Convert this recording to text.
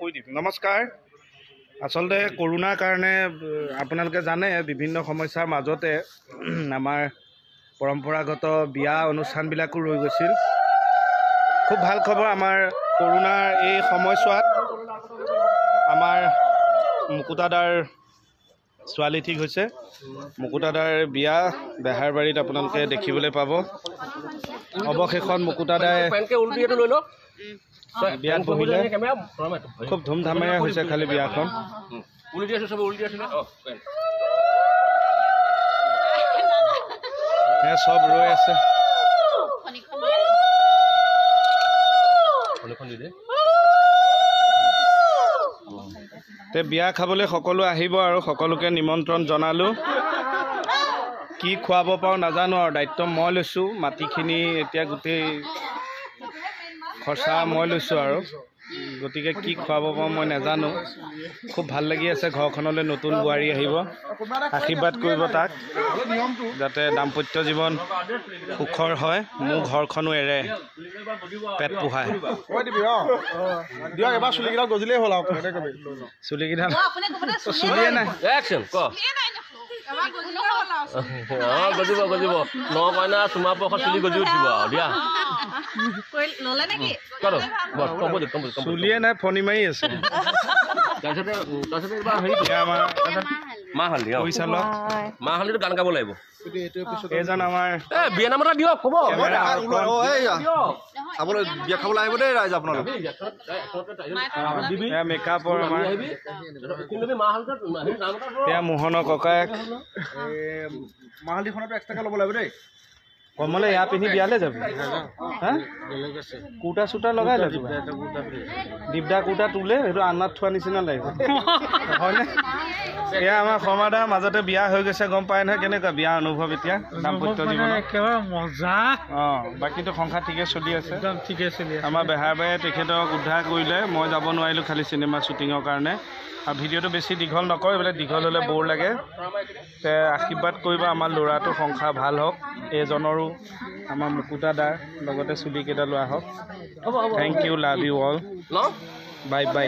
কৈ দিম। নমস্কাৰ। আচলতে কৰোনাৰ কাৰণে আপোনালোকে জানে বিভিন্ন সমস্যাৰ মাজতে আমাৰ পৰম্পৰাগত বিয়া অনুষ্ঠানবিলাকো ৰৈ গৈছিল। খুব ভাল খবৰ, আমাৰ কৰোনাৰ এই সময়ছোৱাত আমাৰ মুকুতাদাৰ ছোৱালী ঠিক হৈছে। মুকুতাদাৰ বিয়া বেহাৰবাৰীত আপোনালোকে দেখিবলৈ পাব। অৱশেষত মুকুতাদাই বিয়াত বহিলে। খুব ধুমধামেৰে হৈছে খালি বিয়াখন। চব ৰৈ আছে। বিয়া খাবলৈ সকলো আহিব আৰু সকলোকে নিমন্ত্ৰণ জনালোঁ। কি খুৱাব পাৰোঁ নাজানো আৰু, দায়িত্ব মই লৈছোঁ। মাটিখিনি এতিয়া গোটেই খৰচা মই লৈছোঁ আৰু, গতিকে কি খুৱাব পাৰোঁ মই নাজানো। খুব ভাল লাগি আছে। ঘৰখনলৈ নতুন বোৱাৰী আহিব, আশীৰ্বাদ কৰিব তাক যাতে দাম্পত্য জীৱন সুখৰ হয়, মোৰ ঘৰখনো এৰে, পেট পোহায়। চুলিকেইডাল চুলিয়ে নাই। গজিব ন কইনা চুমা পখত চুলি গজি উঠিব দিয়া। চুলিয়ে নাই, ফণি মাৰি আছে। মাহালিটো গান গাব লাগিব। এইজন আমাৰ বিয়া নাম এটা দিয়ক ক'ব। বিয়া খাবলৈ আহিব দেই ৰাইজ আপোনালোক। মেকআপৰ আমাৰ এয়া মোহনৰ ককায়েক। মাহালিখনতো এক্সট্ৰাকৈ ল'ব লাগিব দেই। কমলে এয়া পিন্ধি বিয়ালৈ যাবি? কুৰ্তা চুৰ্তা লগাই ল'বি। দিবদা কুৰ্তা তোলে, সেইটো আন্নাত থোৱা নিচিনা লাগিব হয়নে? এয়া আমাৰ শৰ্মাদাৰ মাজতে বিয়া হৈ গৈছে, গম পায় নহয় কেনেকুৱা বিয়া অনুভৱ এতিয়া দাম্পত্য জীৱন? একেবাৰে মজা। বাকীটো সংসাৰ ঠিকে চলি আছে। একদম ঠিকে চলি আছে। আমাৰ বেহাৰবাৰীয়ে তেখেতক উদ্ধাৰ কৰিলে। মই যাব নোৱাৰিলোঁ খালি চিনেমা শ্বুটিঙৰ কাৰণে। আৰু ভিডিঅ'টো বেছি দীঘল নকৰোঁ, এইবিলাক দীঘল হ'লে বৰ লাগে। আশীৰ্বাদ কৰিব আমাৰ ল'ৰাটো সংসাৰ ভাল হওক, এইজনৰো আমাৰ মুকুতাদাৰ লগতে চুলিকেইডালো আহক। Thank you, love you all, bye by.